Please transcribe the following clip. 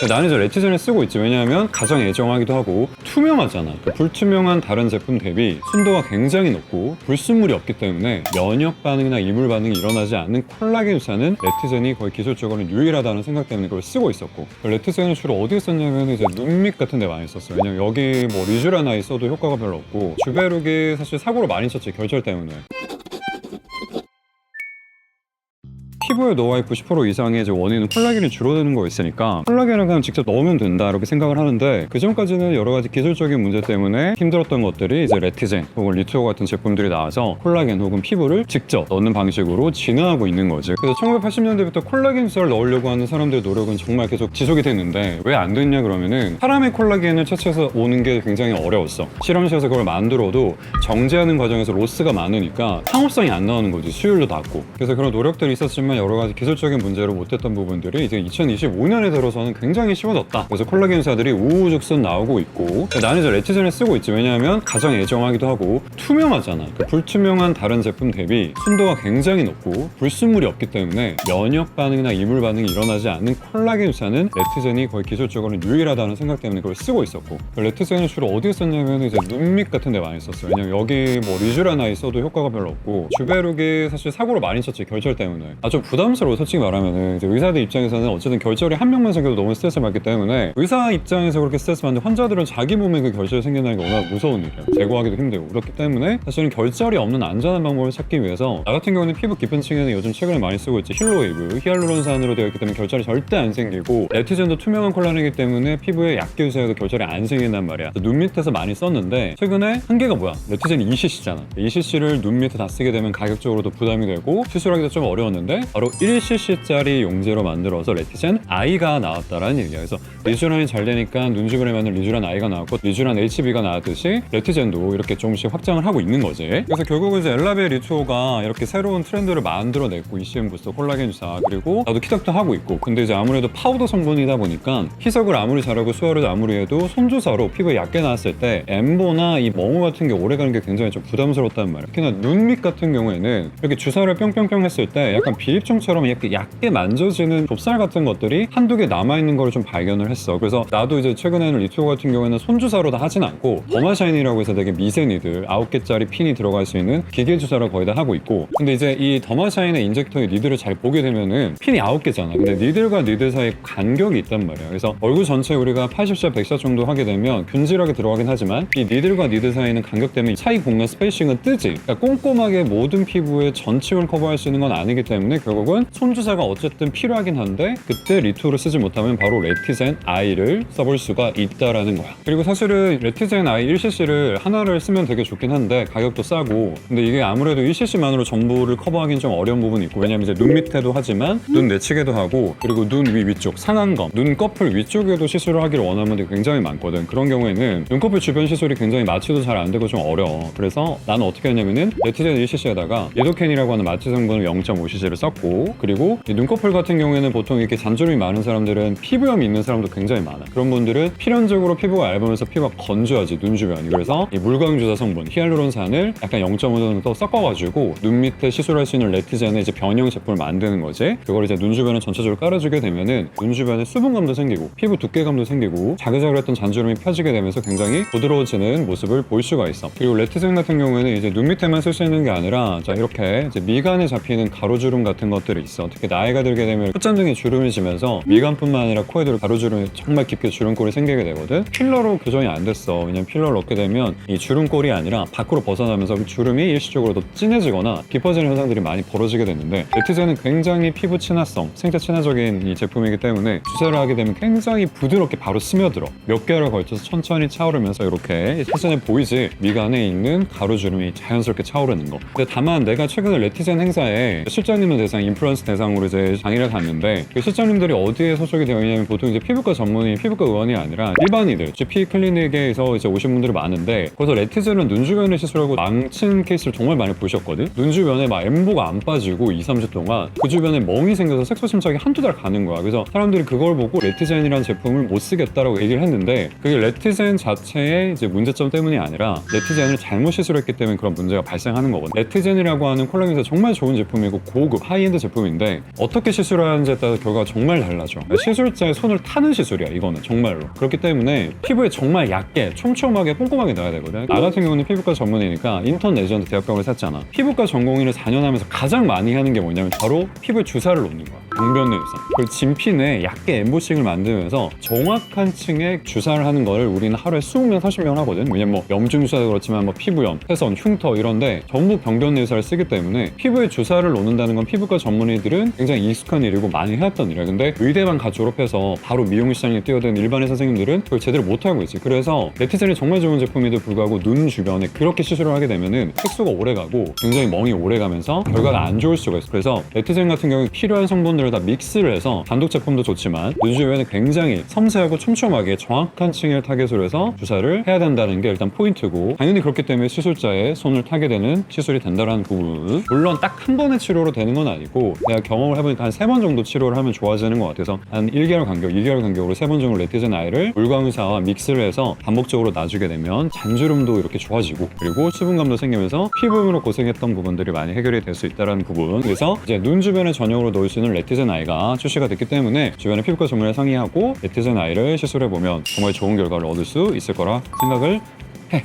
나는 이제 레티젠을 쓰고 있지. 왜냐하면 가장 애정하기도 하고 투명하잖아. 불투명한 다른 제품 대비 순도가 굉장히 높고 불순물이 없기 때문에 면역 반응이나 이물 반응이 일어나지 않는 콜라겐 주사는 레티젠이 거의 기술적으로 유일하다는 생각 때문에 그걸 쓰고 있었고, 레티젠을 주로 어디에 썼냐면 이제 눈 밑 같은 데 많이 썼어요. 왜냐면 여기 뭐 리쥬란 아이 써도 효과가 별로 없고, 주베룩이 사실 사고를 많이 쳤지, 결절 때문에. 피부에 넣어야 90% 이상의 이제 원인은 콜라겐이 줄어드는 거였으니까 콜라겐을 그냥 직접 넣으면 된다 이렇게 생각을 하는데, 그 전까지는 여러 가지 기술적인 문제 때문에 힘들었던 것들이 이제 레티젠 혹은 리투오 같은 제품들이 나와서 콜라겐 혹은 피부를 직접 넣는 방식으로 진화하고 있는 거지. 그래서 1980년대부터 콜라겐 주사를 넣으려고 하는 사람들의 노력은 정말 계속 지속이 됐는데, 왜 안 됐냐 그러면은 사람의 콜라겐을 채취해서 오는 게 굉장히 어려웠어. 실험실에서 그걸 만들어도 정제하는 과정에서 로스가 많으니까 상업성이 안 나오는 거지. 수율도 낮고. 그래서 그런 노력들이 있었지만 여러 가지 기술적인 문제로 못했던 부분들이 이제 2025년에 들어서는 굉장히 쉬워졌다. 그래서 콜라겐사들이 우후죽순 나오고 있고, 나는 이제 레티젠을 쓰고 있지. 왜냐하면 가장 애정하기도 하고 투명하잖아. 불투명한 다른 제품 대비 순도가 굉장히 높고 불순물이 없기 때문에 면역 반응이나 이물 반응이 일어나지 않는 콜라겐 주사는 레티젠이 거의 기술적으로 유일하다는 생각 때문에 그걸 쓰고 있었고, 레티젠을 주로 어디에 썼냐면 이제 눈 밑 같은 데 많이 썼어요. 왜냐면 여기 뭐 리쥬란 아이 써도 효과가 별로 없고, 주베룩이 사실 사고를 많이 쳤지, 결절 때문에. 좀 부담스러워. 솔직히 말하면은 이제 의사들 입장에서는 어쨌든 결절이 한 명만 생겨도 너무 스트레스 받기 때문에, 의사 입장에서 그렇게 스트레스 받는데 환자들은 자기 몸에 그 결절이 생긴다는 게 워낙 무서운 일이야. 제거하기도 힘들고. 그렇기 때문에 사실은 결절이 없는 안전한 방법을 찾기 위해서, 나 같은 경우는 피부 깊은 층에는 요즘 최근에 많이 쓰고 있지, 힐로웨이브 히알루론산으로 되어 있기 때문에 결절이 절대 안 생기고, 레티젠도 투명한 콜라겐이기 때문에 피부에 약게 유사해도 결절이 안 생긴단 말이야. 눈 밑에서 많이 썼는데 최근에 한계가 뭐야? 레티젠이 2cc잖아. 2cc를 눈 밑에 다 쓰게 되면 가격적으로도 부담이 되고 수술하기도 좀 어려웠는데, 바로 1cc짜리 용제로 만들어서 레티젠 I가 나왔다라는 얘기야. 그래서 리쥬란이 잘 되니까 눈 주변에 맞는 리쥬란 I가 나왔고, 리쥬란 HB가 나왔듯이 레티젠도 이렇게 조금씩 확장을 하고 있는 거지. 그래서 결국은 이제 엘라베 리투오가 이렇게 새로운 트렌드를 만들어냈고, ECM 부스터, 콜라겐 주사, 그리고 나도 키덕도 하고 있고. 근데 이제 아무래도 파우더 성분이다 보니까 희석을 아무리 잘하고 수화를 아무리 해도 손주사로 피부에 얕게 나왔을 때 엠보나 이 멍우 같은 게 오래가는 게 굉장히 좀 부담스럽단 말이야. 특히나 눈 밑 같은 경우에는 이렇게 주사를 뿅뿅뿅 했을 때 약간 비립종처럼 이렇게 얕게 만져지는 좁쌀 같은 것들이 한두 개 남아있는 걸 좀 발견을 했어. 그래서 나도 이제 최근에는 리투오 같은 경우에는 손주사로 다 하진 않고, 더마샤인이라고 해서 되게 미세니들 9개짜리 핀이 들어갈 수 있는 기계 주사를 거의 다 하고 있고, 근데 이제 이 더마샤인의 인젝터의 니들을 잘 보게 되면은 핀이 9개잖아. 근데 니들과 니들 사이에 간격이 있단 말이야. 그래서 얼굴 전체 우리가 80샷, 100샷 정도 하게 되면 균질하게 들어가긴 하지만, 이 니들과 니들 사이에는 간격 때문에 사이 공간 스페이싱은 뜨지. 그러니까 꼼꼼하게 모든 피부의 전층을 커버할 수 있는 건 아니기 때문에 결국은 손주사가 어쨌든 필요하긴 한데, 그때 리투오를 쓰지 못하면 바로 레티젠 I를 써볼 수가 있다라는 거야. 그리고 사실은 레티젠 I 1cc를 하나를 쓰면 되게 좋긴 한데 가격도 싸고, 근데 이게 아무래도 1cc만으로 전부를 커버하기는 좀 어려운 부분이 있고, 왜냐면 이제 눈 밑에도 하지만 눈 내측에도 하고, 그리고 눈 위쪽 상안검, 눈꺼풀 위쪽에도 시술을 하기를 원하는 분들이 굉장히 많거든. 그런 경우에는 눈꺼풀 주변 시술이 굉장히 마취도 잘 안 되고 좀 어려워. 그래서 나는 어떻게 했냐면은 레티젠 1cc에다가 리도캔이라고 하는 마취 성분을 0.5cc를 썼고, 그리고 이 눈꺼풀 같은 경우에는 보통 이렇게 잔주름이 많은 사람들은 피부염이 있는 사람도 굉장히 많아. 그런 분들은 필연적으로 피부가 얇으면서 피부가 건조하지, 눈 주변이. 그래서 이 물광주사 성분 히알루론산을 약간 0.5 정도 섞어가지고 눈 밑에 시술할 수 있는 레티젠의 이제 변형 제품을 만드는 거지. 그걸 이제 눈 주변에 전체적으로 깔아주게 되면은 눈 주변에 수분감도 생기고 피부 두께감도 생기고 자글자글했던 잔주름이 펴지게 되면서 굉장히 부드러워지는 모습을 볼 수가 있어. 그리고 레티젠 같은 경우에는 이제 눈 밑에만 쓸 수 있는 게 아니라, 자 이렇게 이제 미간에 잡히는 가로주름 같은 것들이 있어. 특히 나이가 들게 되면 콧잔 등에 주름이 지면서 미간뿐만 아니라 코에도 가로주름이 정말 깊게 주름골이 생기게 되거든. 필러로 교정이 안 됐어. 왜냐면 필러를 넣게 되면 이 주름골이 아니라 밖으로 벗어나면서 주름이 일시적으로 더 진해지거나 깊어지는 현상들이 많이 벌어지게 됐는데, 레티젠은 굉장히 피부 친화성, 생체 친화적인 이 제품이기 때문에 주사를 하게 되면 굉장히 부드럽게 바로 스며들어. 몇 개월에 걸쳐서 천천히 차오르면서 이렇게 사진에 보이지, 미간에 있는 가로주름이 자연스럽게 차오르는 거. 근데 다만 내가 최근에 레티젠 행사에 실장님을 대상, 인플루언스 대상으로 이제 강의를 갔는데, 그 실장님들이 어디에 소속이 되어 있냐면 보통 이제 피부과 전문의, 피부과 의원이 아니라 일반인들, GP 클리닉에서 이제 오신 분들이 많은데, 거기서 레티젠은 눈 주변에 시술하고 망친 케이스를 정말 많이 보셨거든. 눈 주변에 막 엠보가 안 빠지고 2, 3주 동안 그 주변에 멍이 생겨서 색소 침착이 한두 달 가는 거야. 그래서 사람들이 그걸 보고 레티젠이라는 제품을 못 쓰겠다라고 얘기를 했는데, 그게 레티젠 자체의 이제 문제점 때문이 아니라 레티젠을 잘못 시술했기 때문에 그런 문제가 발생하는 거거든. 레티젠이라고 하는 콜라겐에서 정말 좋은 제품이고 고급 하이엔드 하이엔드 제품인데 어떻게 시술을 하는지에 따라 결과가 정말 달라져. 시술자의 손을 타는 시술이야 이거는 정말로. 그렇기 때문에 피부에 정말 얇게 촘촘하게 꼼꼼하게 넣어야 되거든. 나 같은 경우는 피부과 전문이니까 인턴 레지던트 대학병원을 샀잖아. 피부과 전공의를 4년 하면서 가장 많이 하는 게 뭐냐면 바로 피부에 주사를 놓는 거야. 병변 내에서. 그리고 진피내에 얇게 엠보싱을 만들면서 정확한 층에 주사를 하는 걸 우리는 하루에 20명, 30명 하거든. 왜냐면 뭐 염증 주사도 그렇지만 뭐 피부염, 폐선, 흉터 이런데 전부 병변 내유사를 쓰기 때문에 피부에 주사를 놓는다는 건 피부과 전문의들은 굉장히 익숙한 일이고 많이 해왔던 일이야. 근데 의대만 갓 졸업해서 바로 미용 시장에 뛰어든 일반의 선생님들은 그걸 제대로 못하고 있지. 그래서 레티젠이 정말 좋은 제품에도 불구하고 눈 주변에 그렇게 시술을 하게 되면은 색소가 오래가고 굉장히 멍이 오래가면서 결과가 안 좋을 수가 있어. 그래서 레티젠 같은 경우에 필요한 성분들을 다 믹스를 해서 단독 제품도 좋지만 눈 주변에 굉장히 섬세하고 촘촘하게 정확한 층을 타겟으로 해서 주사를 해야 된다는 게 일단 포인트고, 당연히 그렇기 때문에 시술자의 손을 타게 되는 시술이 된다는 부분. 물론 딱 한 번의 치료로 되는 건 아니고 내가 경험을 해보니까 한 3번 정도 치료를 하면 좋아지는 것 같아서 한 1개월 간격, 2개월 간격으로 3번 정도 레티젠 아이를 물광의사와 믹스를 해서 반복적으로 놔주게 되면 잔주름도 이렇게 좋아지고 그리고 수분감도 생기면서 피부염으로 고생했던 부분들이 많이 해결이 될 수 있다는 부분. 그래서 이제 눈 주변에 전용으로 넣을 수 있는 레티젠 아이가 출시가 됐기 때문에 주변에 피부과 전문의를 상의하고 레티젠 아이를 시술해보면 정말 좋은 결과를 얻을 수 있을 거라 생각을 해.